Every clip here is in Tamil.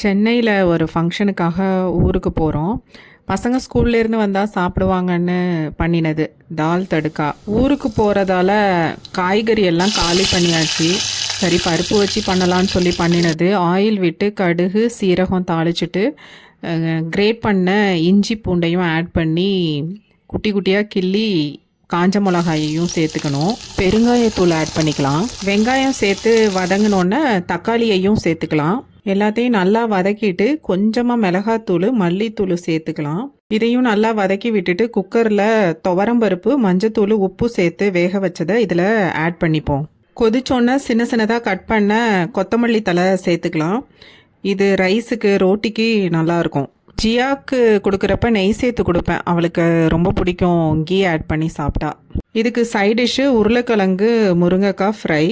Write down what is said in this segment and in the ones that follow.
சென்னையில ஒரு ஃபங்ஷனுக்காக ஊருக்கு போகிறோம். பசங்க ஸ்கூல்லேருந்து வந்தால் சாப்பிடுவாங்கன்னு பண்ணினது தால் தடுக்கா. ஊருக்கு போகிறதால காய்கறி எல்லாம் காலி பண்ணியாச்சு. சரி பருப்பு வச்சு பண்ணலான்னு சொல்லி பண்ணினது. ஆயில் விட்டு கடுகு சீரகம் தாளிச்சிட்டு கிரேட் பண்ண இஞ்சி பூண்டையும் ஆட் பண்ணி குட்டி குட்டியாக கிள்ளி காஞ்ச மிளகாயையும் சேர்த்துக்கணும். பெருங்காயத்தூள் ஆட் பண்ணிக்கலாம். வெங்காயம் சேர்த்து வதங்கினோன்னே தக்காளியையும் சேர்த்துக்கலாம். எல்லாத்தையும் நல்லா வதக்கிட்டு கொஞ்சமாக மிளகாத்தூள் மல்லித்தூள் சேர்த்துக்கலாம். இதையும் நல்லா வதக்கி விட்டுட்டு குக்கரில் துவரம்பருப்பு மஞ்சத்தூள் உப்பு சேர்த்து வேக வச்சதை இதில் ஆட் பண்ணிப்போம். கொதிச்சோன்னே சின்ன சின்னதாக கட் பண்ண கொத்தமல்லி தழை சேர்த்துக்கலாம். இது ரைஸுக்கு ரோட்டிக்கு நல்லாயிருக்கும். ஜியாவுக்கு கொடுக்குறப்ப நெய் சேர்த்து கொடுப்பேன். அவளுக்கு ரொம்ப பிடிக்கும் கீ ஆட் பண்ணி சாப்பிட்டா. இதுக்கு சைட் டிஷ்ஷு உருளைக்கிழங்கு முருங்கைக்காய் ஃப்ரை.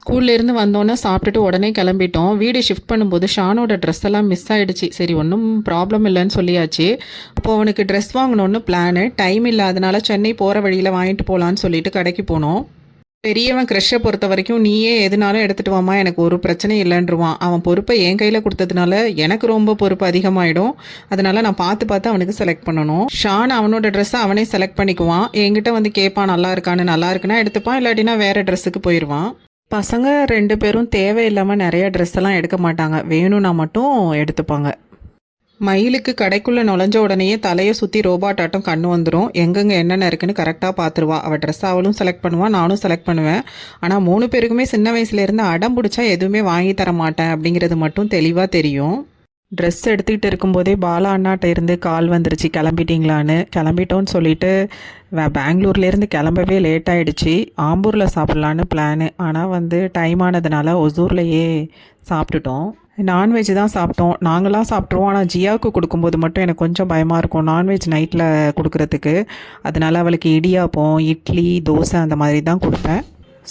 ஸ்கூல்லேருந்து வந்தோன்னே சாப்பிட்டுட்டு உடனே கிளம்பிட்டோம். வீடு ஷிஃப்ட் பண்ணும்போது ஷானோட ட்ரெஸ் எல்லாம் மிஸ் ஆகிடுச்சு. சரி ஒன்றும் ப்ராப்ளம் இல்லைன்னு சொல்லியாச்சு. அப்போது அவனுக்கு ட்ரெஸ் வாங்கணுன்னு பிளானு. டைம் இல்லாதனால சென்னை போகிற வழியில் வாங்கிட்டு போகலான்னு சொல்லிட்டு கடைக்கு போனோம். பெரியவன் க்ரெஷ்ஷை பொறுத்த வரைக்கும் நீயே எதுனாலும் எடுத்துகிட்டு வாமா, எனக்கு ஒரு பிரச்சனையும் இல்லைன்றுவான். அவன் பொறுப்பை என் கையில் கொடுத்ததுனால எனக்கு ரொம்ப பொறுப்பு அதிகமாகிடும். அதனால் நான் பார்த்து அவனுக்கு செலக்ட் பண்ணணும். ஷான் அவனோட ட்ரெஸ்ஸை அவனே செலக்ட் பண்ணிக்குவான். என்கிட்ட வந்து கேட்பான் நல்லா இருக்கான்னு. நல்லா இருக்குன்னா எடுத்துப்பான், இல்லாட்டினா வேறு ட்ரெஸ்ஸுக்கு போயிடுவான். பசங்க 2 பேரும் தேவையில்லாமல் நிறைய ட்ரெஸ் எல்லாம் எடுக்க மாட்டாங்க. வேணும்னா மட்டும் எடுத்துப்பாங்க. மயிலுக்கு கடைக்குள்ளே நுழைஞ்ச உடனேயே தலையை சுற்றி ரோபாட் ஆட்டம் கண்ணு வந்துடும். எங்கெங்கே என்னென்ன இருக்குன்னு கரெக்டாக பார்த்துருவா. அவள் ட்ரெஸ் அவளும் செலக்ட் பண்ணுவான், நானும் செலக்ட் பண்ணுவேன். ஆனால் 3 பேருக்குமே சின்ன வயசுலேருந்து அடம் பிடிச்சா எதுவுமே வாங்கி தர மாட்டேன் அப்படிங்கிறது மட்டும் தெளிவாக தெரியும். ட்ரெஸ் எடுத்துக்கிட்டு இருக்கும்போதே பாலா அண்ணாட்ட இருந்து கால் வந்துருச்சு கிளம்பிட்டீங்களான்னு. கிளம்பிட்டோன்னு சொல்லிட்டு பெங்களூர்லேருந்து கிளம்பவே லேட் ஆகிடுச்சு. ஆம்பூரில் சாப்பிட்லான்னு பிளானு. ஆனால் டைம் ஆனதுனால ஒசூர்லையே சாப்பிட்டுட்டோம். நான்வெஜ் தான் சாப்பிட்டோம். நாங்களாம் சாப்பிட்ருவோம். ஆனால் ஜியாவுக்கு கொடுக்கும்போது மட்டும் எனக்கு கொஞ்சம் பயமாக இருக்கும் நான்வெஜ் நைட்டில் கொடுக்குறதுக்கு. அதனால் அவளுக்கு இடியாப்பம் இட்லி தோசை அந்த மாதிரி தான் கொடுப்பேன்.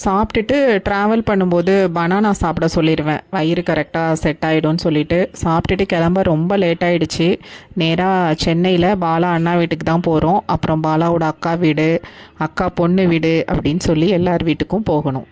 சாப்பிட்டுட்டு ட்ராவல் பண்ணும்போது பனானா சாப்பிட சொல்லிடுவேன். வயிறு கரெக்டாக செட் ஆகிடும்னு சொல்லிட்டு சாப்பிட்டுட்டு கிளம்ப ரொம்ப லேட் ஆகிடுச்சு. நேராக சென்னையில் பாலா அண்ணா வீட்டுக்கு தான் போகிறோம். அப்புறம் பாலாவோட அக்கா வீடு, அக்கா பொண்ணு வீடு அப்படின்னு சொல்லி எல்லார் வீட்டுக்கும் போகணும்.